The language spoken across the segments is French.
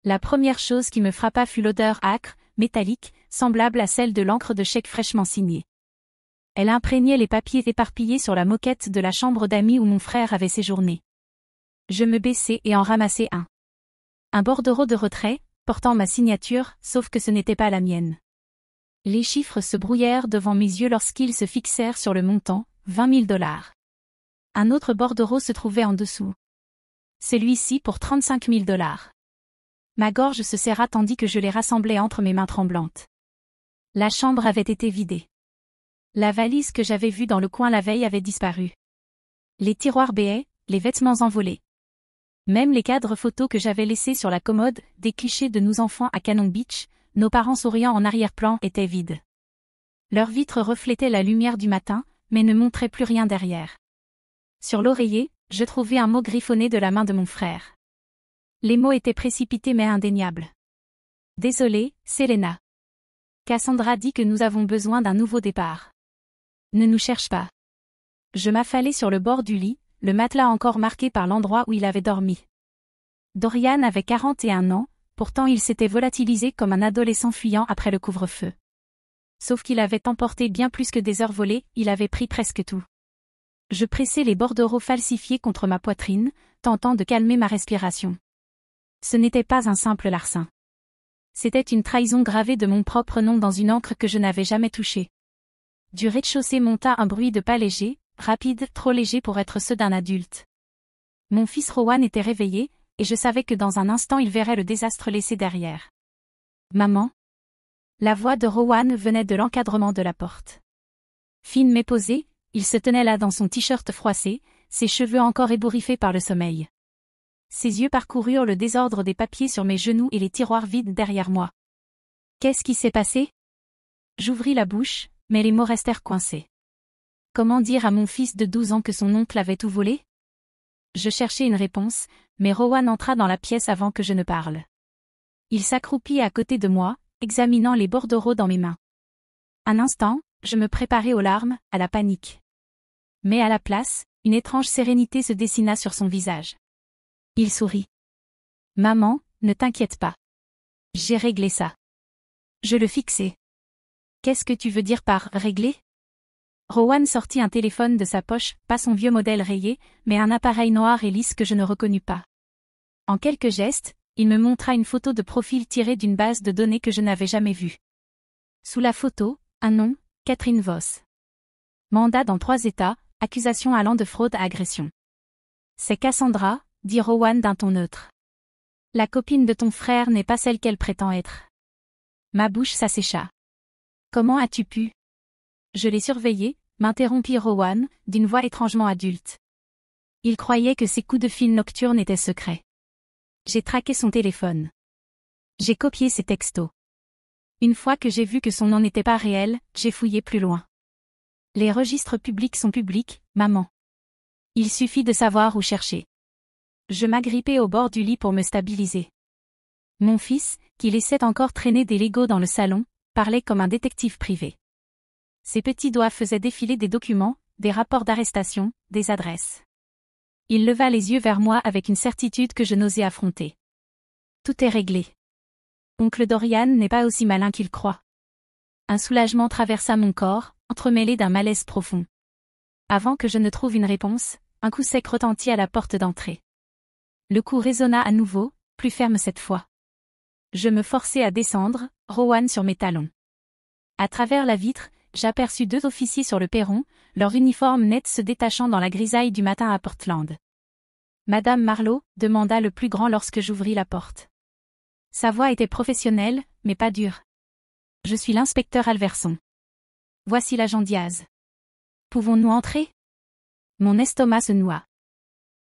La première chose qui me frappa fut l'odeur âcre, métallique, semblable à celle de l'encre de chèque fraîchement signée. Elle imprégnait les papiers éparpillés sur la moquette de la chambre d'amis où mon frère avait séjourné. Je me baissai et en ramassai un. Un bordereau de retrait, portant ma signature, sauf que ce n'était pas la mienne. Les chiffres se brouillèrent devant mes yeux lorsqu'ils se fixèrent sur le montant, $20 000. Un autre bordereau se trouvait en dessous. Celui-ci pour $35 000. Ma gorge se serra tandis que je les rassemblais entre mes mains tremblantes. La chambre avait été vidée. La valise que j'avais vue dans le coin la veille avait disparu. Les tiroirs béaient, les vêtements envolés. Même les cadres photos que j'avais laissés sur la commode, des clichés de nous enfants à Cannon Beach, nos parents souriant en arrière-plan, étaient vides. Leurs vitres reflétaient la lumière du matin, mais ne montraient plus rien derrière. Sur l'oreiller, je trouvai un mot griffonné de la main de mon frère. Les mots étaient précipités mais indéniables. Désolée, Selena. Cassandra dit que nous avons besoin d'un nouveau départ. Ne nous cherche pas. Je m'affalai sur le bord du lit, le matelas encore marqué par l'endroit où il avait dormi. Dorian avait 41 ans, pourtant il s'était volatilisé comme un adolescent fuyant après le couvre-feu. Sauf qu'il avait emporté bien plus que des heures volées, il avait pris presque tout. Je pressai les bordereaux falsifiés contre ma poitrine, tentant de calmer ma respiration. Ce n'était pas un simple larcin. C'était une trahison gravée de mon propre nom dans une encre que je n'avais jamais touchée. Du rez-de-chaussée monta un bruit de pas léger, rapide, trop léger pour être ceux d'un adulte. Mon fils Rowan était réveillé, et je savais que dans un instant il verrait le désastre laissé derrière. Maman? La voix de Rowan venait de l'encadrement de la porte. Fine mais posée, il se tenait là dans son t-shirt froissé, ses cheveux encore ébouriffés par le sommeil. Ses yeux parcoururent le désordre des papiers sur mes genoux et les tiroirs vides derrière moi. Qu'est-ce qui s'est passé? J'ouvris la bouche, mais les mots restèrent coincés. Comment dire à mon fils de 12 ans que son oncle avait tout volé? Je cherchais une réponse, mais Rowan entra dans la pièce avant que je ne parle. Il s'accroupit à côté de moi, examinant les bordereaux dans mes mains. Un instant, je me préparais aux larmes, à la panique. Mais à la place, une étrange sérénité se dessina sur son visage. Il sourit. Maman, ne t'inquiète pas. J'ai réglé ça. Je le fixai. Qu'est-ce que tu veux dire par régler? Rowan sortit un téléphone de sa poche, pas son vieux modèle rayé, mais un appareil noir et lisse que je ne reconnus pas. En quelques gestes, il me montra une photo de profil tirée d'une base de données que je n'avais jamais vue. Sous la photo, un nom, Catherine Voss. Mandat dans 3 États, accusation allant de fraude à agression. C'est Cassandra, dit Rowan d'un ton neutre. La copine de ton frère n'est pas celle qu'elle prétend être. Ma bouche s'assécha. Comment as-tu pu? Je l'ai surveillé, m'interrompit Rowan, d'une voix étrangement adulte. Il croyait que ses coups de fil nocturnes étaient secrets. J'ai traqué son téléphone. J'ai copié ses textos. Une fois que j'ai vu que son nom n'était pas réel, j'ai fouillé plus loin. Les registres publics sont publics, maman. Il suffit de savoir où chercher. Je m'agrippai au bord du lit pour me stabiliser. Mon fils, qui laissait encore traîner des Legos dans le salon, parlait comme un détective privé. Ses petits doigts faisaient défiler des documents, des rapports d'arrestation, des adresses. Il leva les yeux vers moi avec une certitude que je n'osais affronter. Tout est réglé. Oncle Dorian n'est pas aussi malin qu'il croit. Un soulagement traversa mon corps, entremêlé d'un malaise profond. Avant que je ne trouve une réponse, un coup sec retentit à la porte d'entrée. Le coup résonna à nouveau, plus ferme cette fois. Je me forçai à descendre, Rowan sur mes talons. À travers la vitre, j'aperçus 2 officiers sur le perron, leur uniforme net se détachant dans la grisaille du matin à Portland. Madame Marlowe, demanda le plus grand lorsque j'ouvris la porte. Sa voix était professionnelle, mais pas dure. Je suis l'inspecteur Alverson. Voici l'agent Diaz. Pouvons-nous entrer? Mon estomac se noua.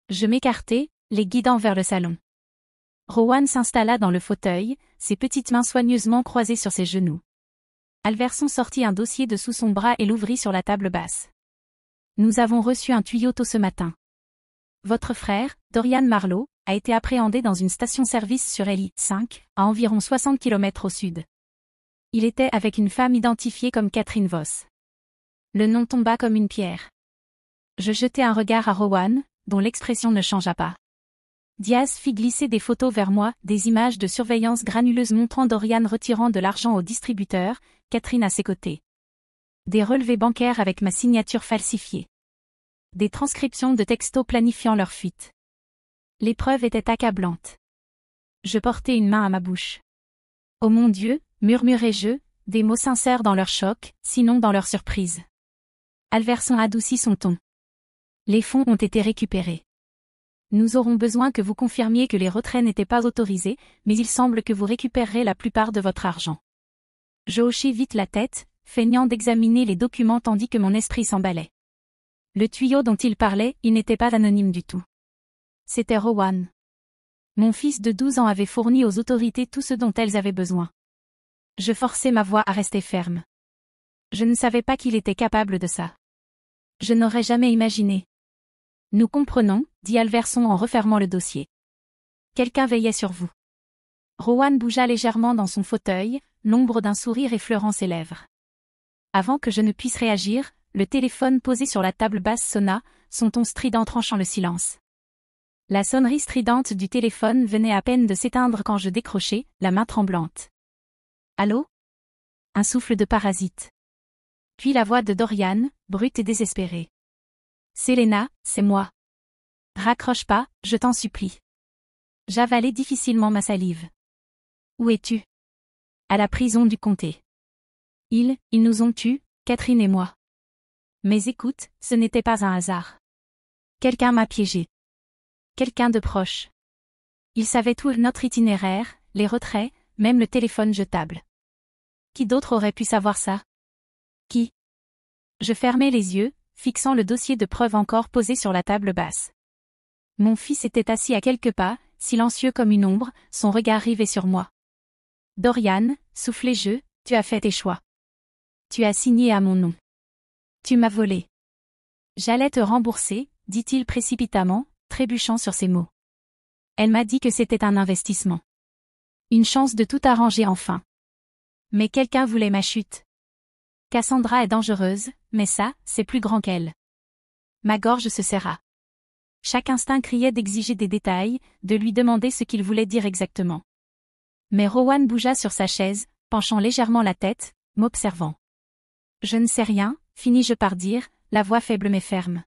Je m'écartai, les guidant vers le salon. Rowan s'installa dans le fauteuil, ses petites mains soigneusement croisées sur ses genoux. Alverson sortit un dossier de sous son bras et l'ouvrit sur la table basse. Nous avons reçu un tuyau tôt ce matin. Votre frère, Dorian Marlowe, a été appréhendé dans une station-service sur Elite 5, à environ 60 km au sud. Il était avec une femme identifiée comme Catherine Voss. Le nom tomba comme une pierre. Je jetai un regard à Rowan, dont l'expression ne changea pas. Diaz fit glisser des photos vers moi, des images de surveillance granuleuse montrant Dorian retirant de l'argent au distributeur, Catherine à ses côtés. Des relevés bancaires avec ma signature falsifiée. Des transcriptions de textos planifiant leur fuite. L'épreuve était accablante. Je portais une main à ma bouche. Oh mon Dieu, murmurai-je, des mots sincères dans leur choc, sinon dans leur surprise. Alverson adoucit son ton. Les fonds ont été récupérés. Nous aurons besoin que vous confirmiez que les retraits n'étaient pas autorisés, mais il semble que vous récupérerez la plupart de votre argent. Je hochai vite la tête, feignant d'examiner les documents tandis que mon esprit s'emballait. Le tuyau dont il parlait, il n'était pas anonyme du tout. C'était Rowan. Mon fils de 12 ans avait fourni aux autorités tout ce dont elles avaient besoin. Je forçai ma voix à rester ferme. Je ne savais pas qu'il était capable de ça. Je n'aurais jamais imaginé. Nous comprenons, dit Alverson en refermant le dossier. Quelqu'un veillait sur vous. Rowan bougea légèrement dans son fauteuil, l'ombre d'un sourire effleurant ses lèvres. Avant que je ne puisse réagir, le téléphone posé sur la table basse sonna, son ton strident tranchant le silence. La sonnerie stridente du téléphone venait à peine de s'éteindre quand je décrochai, la main tremblante. Allô ? Un souffle de parasite. Puis la voix de Dorian, brute et désespérée. Selena, c'est moi. Raccroche pas, je t'en supplie. J'avalai difficilement ma salive. Où es-tu ? À la prison du comté. Ils nous ont tués, Catherine et moi. Mais écoute, ce n'était pas un hasard. Quelqu'un m'a piégé. Quelqu'un de proche. Il savait tout notre itinéraire, les retraits, même le téléphone jetable. Qui d'autre aurait pu savoir ça ? Qui ? Je fermai les yeux, fixant le dossier de preuves encore posé sur la table basse. Mon fils était assis à quelques pas, silencieux comme une ombre, son regard rivé sur moi. Dorian, soufflai-je, tu as fait tes choix. Tu as signé à mon nom. Tu m'as volé. J'allais te rembourser, dit-il précipitamment, trébuchant sur ses mots. Elle m'a dit que c'était un investissement. Une chance de tout arranger enfin. Mais quelqu'un voulait ma chute. Cassandra est dangereuse, mais ça, c'est plus grand qu'elle. Ma gorge se serra. Chaque instinct criait d'exiger des détails, de lui demander ce qu'il voulait dire exactement. Mais Rowan bougea sur sa chaise, penchant légèrement la tête, m'observant. Je ne sais rien, finis-je par dire, la voix faible mais ferme.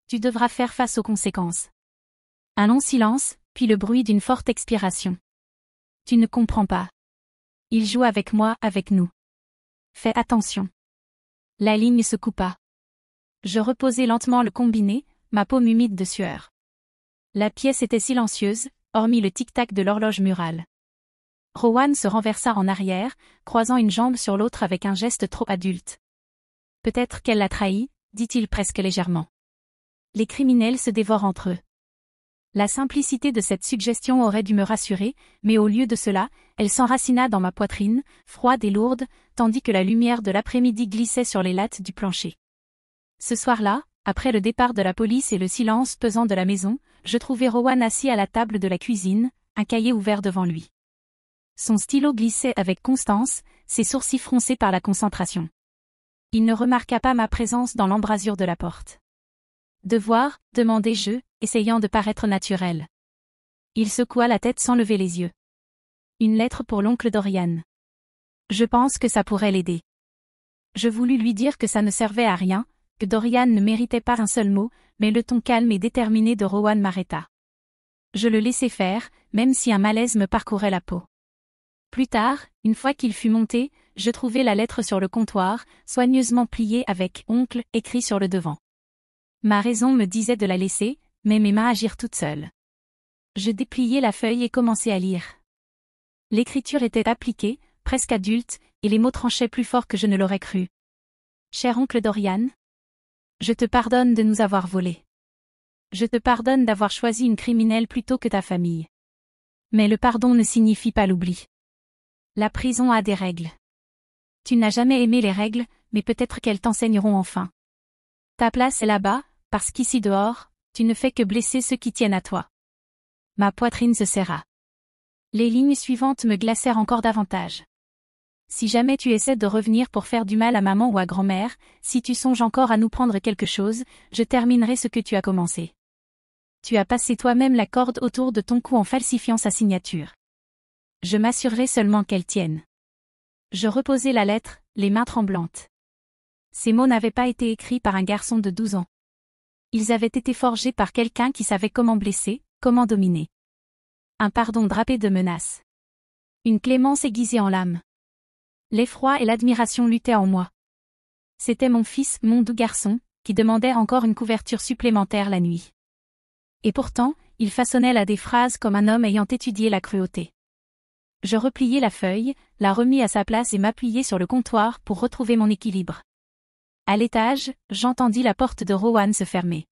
Tu devras faire face aux conséquences. Un long silence, puis le bruit d'une forte expiration. Tu ne comprends pas. Il joue avec moi, avec nous. Fais attention. La ligne se coupa. Je reposai lentement le combiné, ma paume humide de sueur. La pièce était silencieuse, hormis le tic-tac de l'horloge murale. Rowan se renversa en arrière, croisant une jambe sur l'autre avec un geste trop adulte. Peut-être qu'elle l'a trahi, dit-il presque légèrement. Les criminels se dévorent entre eux. La simplicité de cette suggestion aurait dû me rassurer, mais au lieu de cela, elle s'enracina dans ma poitrine, froide et lourde, tandis que la lumière de l'après-midi glissait sur les lattes du plancher. Ce soir-là, après le départ de la police et le silence pesant de la maison, je trouvai Rowan assis à la table de la cuisine, un cahier ouvert devant lui. Son stylo glissait avec constance, ses sourcils froncés par la concentration. Il ne remarqua pas ma présence dans l'embrasure de la porte. Devoir, demandai-je, essayant de paraître naturel. Il secoua la tête sans lever les yeux. Une lettre pour l'oncle Dorian. Je pense que ça pourrait l'aider. Je voulus lui dire que ça ne servait à rien, que Dorian ne méritait pas un seul mot, mais le ton calme et déterminé de Rowan m'arrêta. Je le laissai faire, même si un malaise me parcourait la peau. Plus tard, une fois qu'il fut monté, je trouvai la lettre sur le comptoir, soigneusement pliée avec « oncle » écrit sur le devant. Ma raison me disait de la laisser, mais mes mains agirent toutes seules. Je dépliai la feuille et commençai à lire. L'écriture était appliquée, presque adulte, et les mots tranchaient plus fort que je ne l'aurais cru. Cher oncle Dorian, je te pardonne de nous avoir volés. Je te pardonne d'avoir choisi une criminelle plutôt que ta famille. Mais le pardon ne signifie pas l'oubli. La prison a des règles. Tu n'as jamais aimé les règles, mais peut-être qu'elles t'enseigneront enfin. Ta place est là-bas, parce qu'ici dehors, tu ne fais que blesser ceux qui tiennent à toi. Ma poitrine se serra. Les lignes suivantes me glacèrent encore davantage. Si jamais tu essaies de revenir pour faire du mal à maman ou à grand-mère, si tu songes encore à nous prendre quelque chose, je terminerai ce que tu as commencé. Tu as passé toi-même la corde autour de ton cou en falsifiant sa signature. Je m'assurerai seulement qu'elle tienne. Je reposai la lettre, les mains tremblantes. Ces mots n'avaient pas été écrits par un garçon de 12 ans. Ils avaient été forgés par quelqu'un qui savait comment blesser, comment dominer. Un pardon drapé de menaces. Une clémence aiguisée en lame. L'effroi et l'admiration luttaient en moi. C'était mon fils, mon doux garçon, qui demandait encore une couverture supplémentaire la nuit. Et pourtant, il façonnait là des phrases comme un homme ayant étudié la cruauté. Je repliai la feuille, la remis à sa place et m'appuyai sur le comptoir pour retrouver mon équilibre. À l'étage, j'entendis la porte de Rowan se fermer.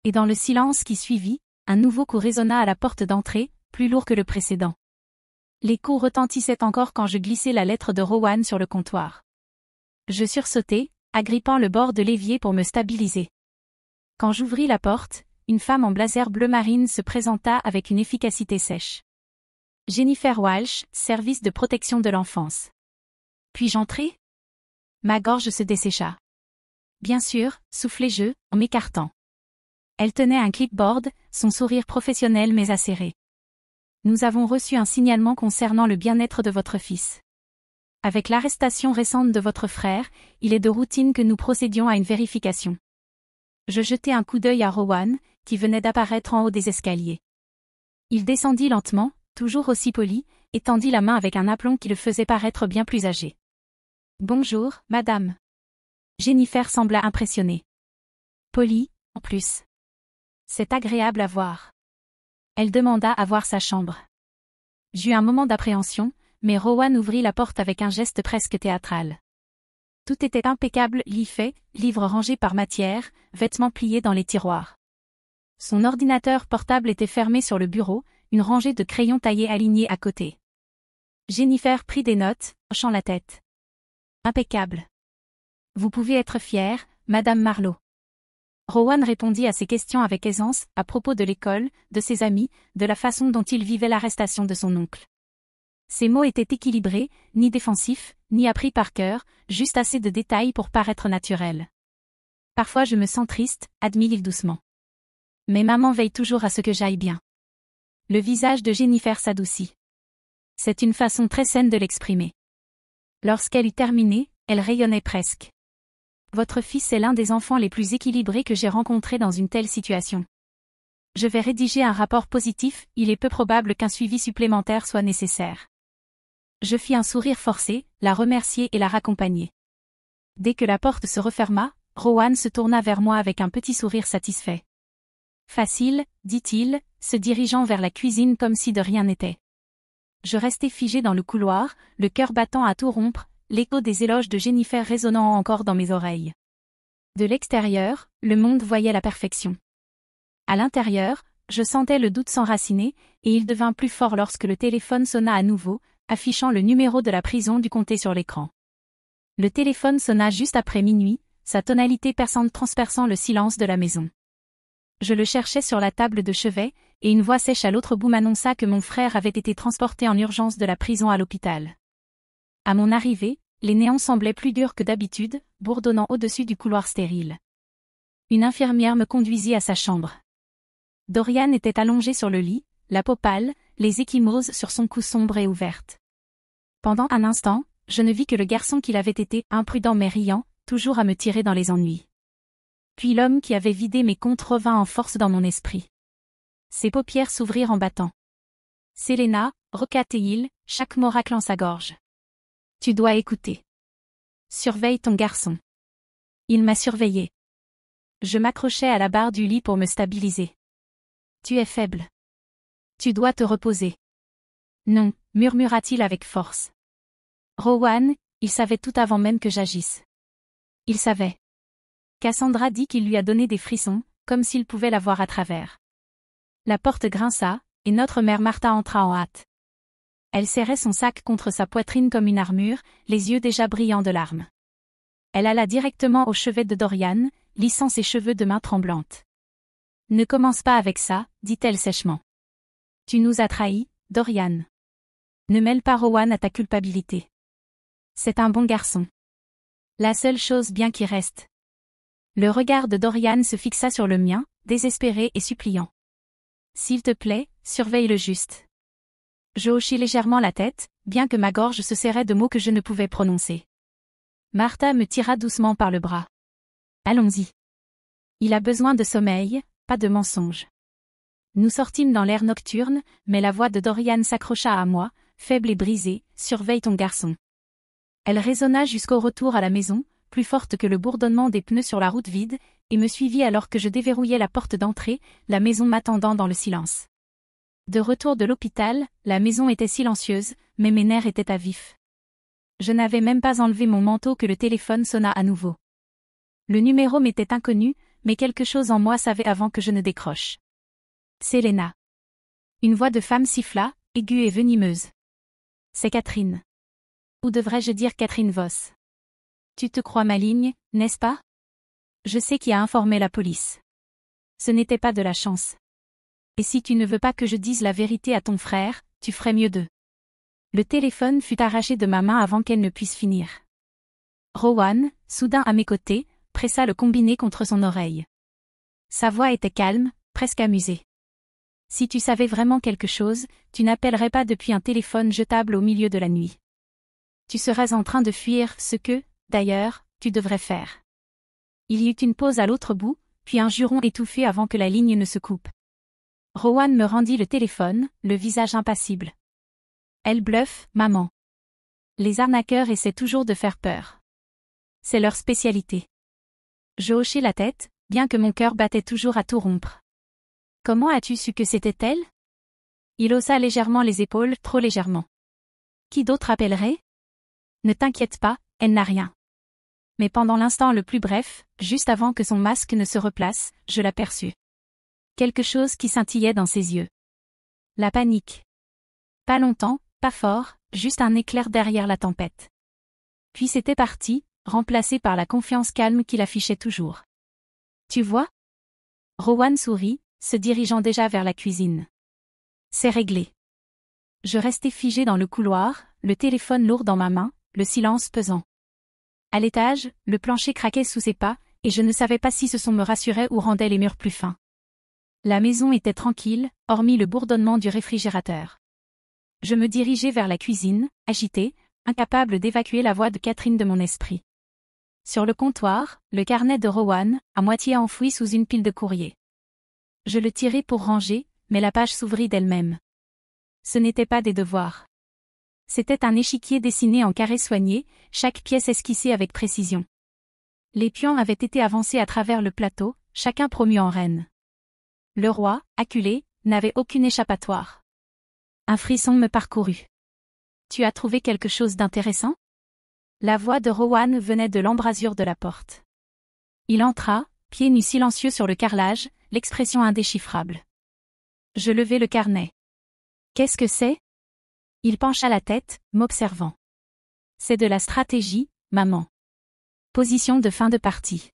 Et dans le silence qui suivit, un nouveau coup résonna à la porte d'entrée, plus lourd que le précédent. L'écho retentissait encore quand je glissai la lettre de Rowan sur le comptoir. Je sursautai, agrippant le bord de l'évier pour me stabiliser. Quand j'ouvris la porte, une femme en blazer bleu marine se présenta avec une efficacité sèche. Jennifer Walsh, service de protection de l'enfance. Puis-je entrer? Ma gorge se dessécha. Bien sûr, soufflai-je, en m'écartant. Elle tenait un clipboard, son sourire professionnel mais acéré. Nous avons reçu un signalement concernant le bien-être de votre fils. Avec l'arrestation récente de votre frère, il est de routine que nous procédions à une vérification. Je jetai un coup d'œil à Rowan, qui venait d'apparaître en haut des escaliers. Il descendit lentement, toujours aussi poli, et tendit la main avec un aplomb qui le faisait paraître bien plus âgé. « Bonjour, madame. » Jennifer sembla impressionnée. Poli, en plus. C'est agréable à voir. Elle demanda à voir sa chambre. J'eus un moment d'appréhension, mais Rowan ouvrit la porte avec un geste presque théâtral. Tout était impeccable, lit fait, livres rangés par matière, vêtements pliés dans les tiroirs. Son ordinateur portable était fermé sur le bureau, une rangée de crayons taillés alignés à côté. Jennifer prit des notes, hochant la tête. Impeccable. Vous pouvez être fière, Madame Marlowe. Rowan répondit à ses questions avec aisance, à propos de l'école, de ses amis, de la façon dont il vivait l'arrestation de son oncle. Ses mots étaient équilibrés, ni défensifs, ni appris par cœur, juste assez de détails pour paraître naturels. Parfois je me sens triste, admit-il doucement. Mais maman veille toujours à ce que j'aille bien. Le visage de Jennifer s'adoucit. C'est une façon très saine de l'exprimer. Lorsqu'elle eut terminé, elle rayonnait presque. Votre fils est l'un des enfants les plus équilibrés que j'ai rencontrés dans une telle situation. Je vais rédiger un rapport positif, il est peu probable qu'un suivi supplémentaire soit nécessaire. Je fis un sourire forcé, la remerciai et la raccompagnai. Dès que la porte se referma, Rowan se tourna vers moi avec un petit sourire satisfait. Facile, dit-il, se dirigeant vers la cuisine comme si de rien n'était. Je restai figé dans le couloir, le cœur battant à tout rompre, l'écho des éloges de Jennifer résonnant encore dans mes oreilles. De l'extérieur, le monde voyait la perfection. À l'intérieur, je sentais le doute s'enraciner, et il devint plus fort lorsque le téléphone sonna à nouveau, affichant le numéro de la prison du comté sur l'écran. Le téléphone sonna juste après minuit, sa tonalité perçante transperçant le silence de la maison. Je le cherchais sur la table de chevet, et une voix sèche à l'autre bout m'annonça que mon frère avait été transporté en urgence de la prison à l'hôpital. À mon arrivée, les néons semblaient plus durs que d'habitude, bourdonnant au-dessus du couloir stérile. Une infirmière me conduisit à sa chambre. Dorian était allongé sur le lit, la peau pâle, les ecchymoses sur son cou sombre et ouverte. Pendant un instant, je ne vis que le garçon qu'il avait été, imprudent mais riant, toujours à me tirer dans les ennuis. Puis l'homme qui avait vidé mes comptes revint en force dans mon esprit. Ses paupières s'ouvrirent en battant. Selena, rocatait-il, chaque mot raclant sa gorge. Tu dois écouter. Surveille ton garçon. Il m'a surveillé. Je m'accrochais à la barre du lit pour me stabiliser. Tu es faible. Tu dois te reposer. Non, murmura-t-il avec force. Rowan, il savait tout avant même que j'agisse. Il savait. Cassandra dit qu'il lui a donné des frissons, comme s'il pouvait la voir à travers. La porte grinça, et notre mère Martha entra en hâte. Elle serrait son sac contre sa poitrine comme une armure, les yeux déjà brillants de larmes. Elle alla directement au chevet de Dorian, lissant ses cheveux de main tremblante. « Ne commence pas avec ça, dit-elle sèchement. Tu nous as trahis, Dorian. Ne mêle pas Rowan à ta culpabilité. C'est un bon garçon. La seule chose bien qui reste. » Le regard de Dorian se fixa sur le mien, désespéré et suppliant. s'il te plaît, surveille-le juste. Je hochai légèrement la tête, bien que ma gorge se serrait de mots que je ne pouvais prononcer. Martha me tira doucement par le bras. Allons-y. Il a besoin de sommeil, pas de mensonges. Nous sortîmes dans l'air nocturne, mais la voix de Dorian s'accrocha à moi, faible et brisée, surveille ton garçon. Elle résonna jusqu'au retour à la maison, plus forte que le bourdonnement des pneus sur la route vide, et me suivit alors que je déverrouillais la porte d'entrée, la maison m'attendant dans le silence. De retour de l'hôpital, la maison était silencieuse, mais mes nerfs étaient à vif. Je n'avais même pas enlevé mon manteau que le téléphone sonna à nouveau. Le numéro m'était inconnu, mais quelque chose en moi savait avant que je ne décroche. C'est Lena. Une voix de femme siffla, aiguë et venimeuse. C'est Catherine. Ou devrais-je dire Catherine Voss. Tu te crois maligne, n'est-ce pas? Je sais qui a informé la police. Ce n'était pas de la chance. Et si tu ne veux pas que je dise la vérité à ton frère, tu ferais mieux de. Le téléphone fut arraché de ma main avant qu'elle ne puisse finir. Rowan, soudain à mes côtés, pressa le combiné contre son oreille. Sa voix était calme, presque amusée. Si tu savais vraiment quelque chose, tu n'appellerais pas depuis un téléphone jetable au milieu de la nuit. Tu serais en train de fuir ce que, d'ailleurs, tu devrais faire. Il y eut une pause à l'autre bout, puis un juron étouffé avant que la ligne ne se coupe. Rowan me rendit le téléphone, le visage impassible. Elle bluffe, maman. Les arnaqueurs essaient toujours de faire peur. C'est leur spécialité. Je hochai la tête, bien que mon cœur battait toujours à tout rompre. Comment as-tu su que c'était elle? Il haussa légèrement les épaules, trop légèrement. Qui d'autre appellerait? Ne t'inquiète pas, elle n'a rien. Mais pendant l'instant le plus bref, juste avant que son masque ne se replace, je l'aperçus. Quelque chose qui scintillait dans ses yeux. La panique. Pas longtemps, pas fort, juste un éclair derrière la tempête. Puis c'était parti, remplacé par la confiance calme qu'il affichait toujours. Tu vois? Rowan sourit, se dirigeant déjà vers la cuisine. C'est réglé. Je restais figé dans le couloir, le téléphone lourd dans ma main, le silence pesant. À l'étage, le plancher craquait sous ses pas, et je ne savais pas si ce son me rassurait ou rendait les murs plus fins. La maison était tranquille, hormis le bourdonnement du réfrigérateur. Je me dirigeais vers la cuisine, agité, incapable d'évacuer la voix de Catherine de mon esprit. Sur le comptoir, le carnet de Rowan, à moitié enfoui sous une pile de courrier. Je le tirai pour ranger, mais la page s'ouvrit d'elle-même. Ce n'était pas des devoirs. C'était un échiquier dessiné en carré soigné, chaque pièce esquissée avec précision. Les pions avaient été avancés à travers le plateau, chacun promu en reine. Le roi, acculé, n'avait aucune échappatoire. Un frisson me parcourut. Tu as trouvé quelque chose d'intéressant? La voix de Rowan venait de l'embrasure de la porte. Il entra, pieds nus silencieux sur le carrelage, l'expression indéchiffrable. Je levai le carnet. Qu'est-ce que c'est? Il pencha la tête, m'observant. C'est de la stratégie, maman. Position de fin de partie.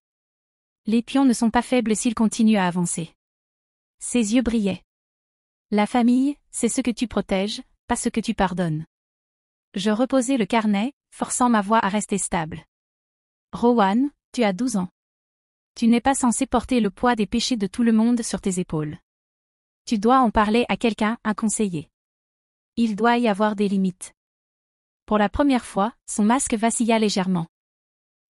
Les pions ne sont pas faibles s'ils continuent à avancer. Ses yeux brillaient. La famille, c'est ce que tu protèges, pas ce que tu pardonnes. Je reposai le carnet, forçant ma voix à rester stable. Rowan, tu as 12 ans. Tu n'es pas censé porter le poids des péchés de tout le monde sur tes épaules. Tu dois en parler à quelqu'un, un conseiller. Il doit y avoir des limites. Pour la première fois, son masque vacilla légèrement.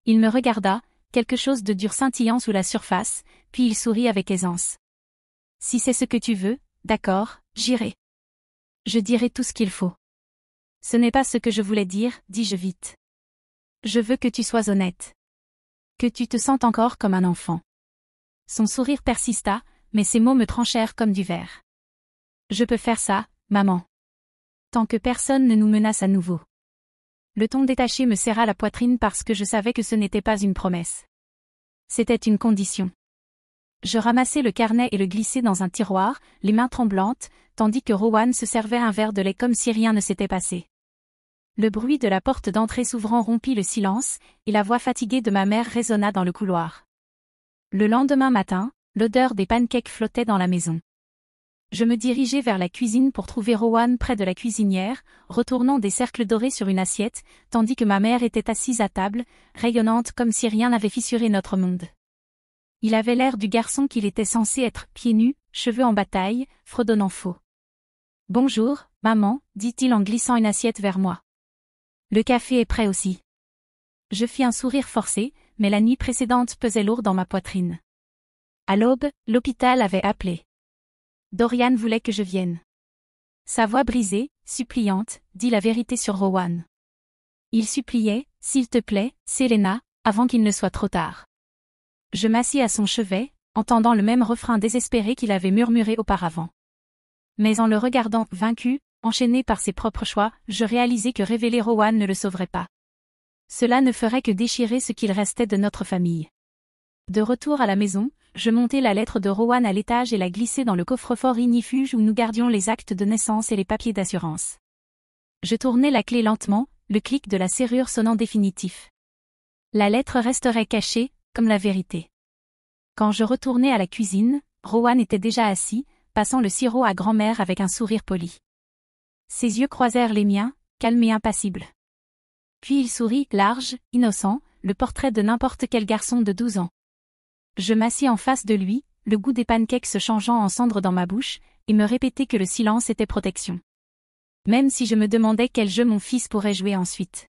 Il me regarda, quelque chose de dur scintillant sous la surface, puis il sourit avec aisance. Si c'est ce que tu veux, d'accord, j'irai. Je dirai tout ce qu'il faut. Ce n'est pas ce que je voulais dire, dis-je vite. Je veux que tu sois honnête. Que tu te sentes encore comme un enfant. Son sourire persista, mais ses mots me tranchèrent comme du verre. Je peux faire ça, maman. Tant que personne ne nous menace à nouveau. Le ton détaché me serra la poitrine parce que je savais que ce n'était pas une promesse. C'était une condition. Je ramassai le carnet et le glissai dans un tiroir, les mains tremblantes, tandis que Rowan se servait un verre de lait comme si rien ne s'était passé. Le bruit de la porte d'entrée s'ouvrant rompit le silence, et la voix fatiguée de ma mère résonna dans le couloir. Le lendemain matin, l'odeur des pancakes flottait dans la maison. Je me dirigeai vers la cuisine pour trouver Rowan près de la cuisinière, retournant des cercles dorés sur une assiette, tandis que ma mère était assise à table, rayonnante comme si rien n'avait fissuré notre monde. Il avait l'air du garçon qu'il était censé être, pieds nus, cheveux en bataille, fredonnant faux. « Bonjour, maman, dit-il en glissant une assiette vers moi. Le café est prêt aussi. Je fis un sourire forcé, mais la nuit précédente pesait lourd dans ma poitrine. À l'aube, l'hôpital avait appelé. Dorian voulait que je vienne. Sa voix brisée, suppliante, dit la vérité sur Rowan. Il suppliait, s'il te plaît, Selena, avant qu'il ne soit trop tard. Je m'assis à son chevet, entendant le même refrain désespéré qu'il avait murmuré auparavant. Mais en le regardant, vaincu, enchaîné par ses propres choix, je réalisai que révéler Rowan ne le sauverait pas. Cela ne ferait que déchirer ce qu'il restait de notre famille. De retour à la maison, je montai la lettre de Rowan à l'étage et la glissai dans le coffre-fort ignifuge où nous gardions les actes de naissance et les papiers d'assurance. Je tournai la clé lentement, le clic de la serrure sonnant définitif. La lettre resterait cachée, comme la vérité. Quand je retournai à la cuisine, Rowan était déjà assis, passant le sirop à grand-mère avec un sourire poli. Ses yeux croisèrent les miens, calmes et impassibles. Puis il sourit, large, innocent, le portrait de n'importe quel garçon de 12 ans. Je m'assis en face de lui, le goût des pancakes se changeant en cendres dans ma bouche, et me répétais que le silence était protection. Même si je me demandais quel jeu mon fils pourrait jouer ensuite.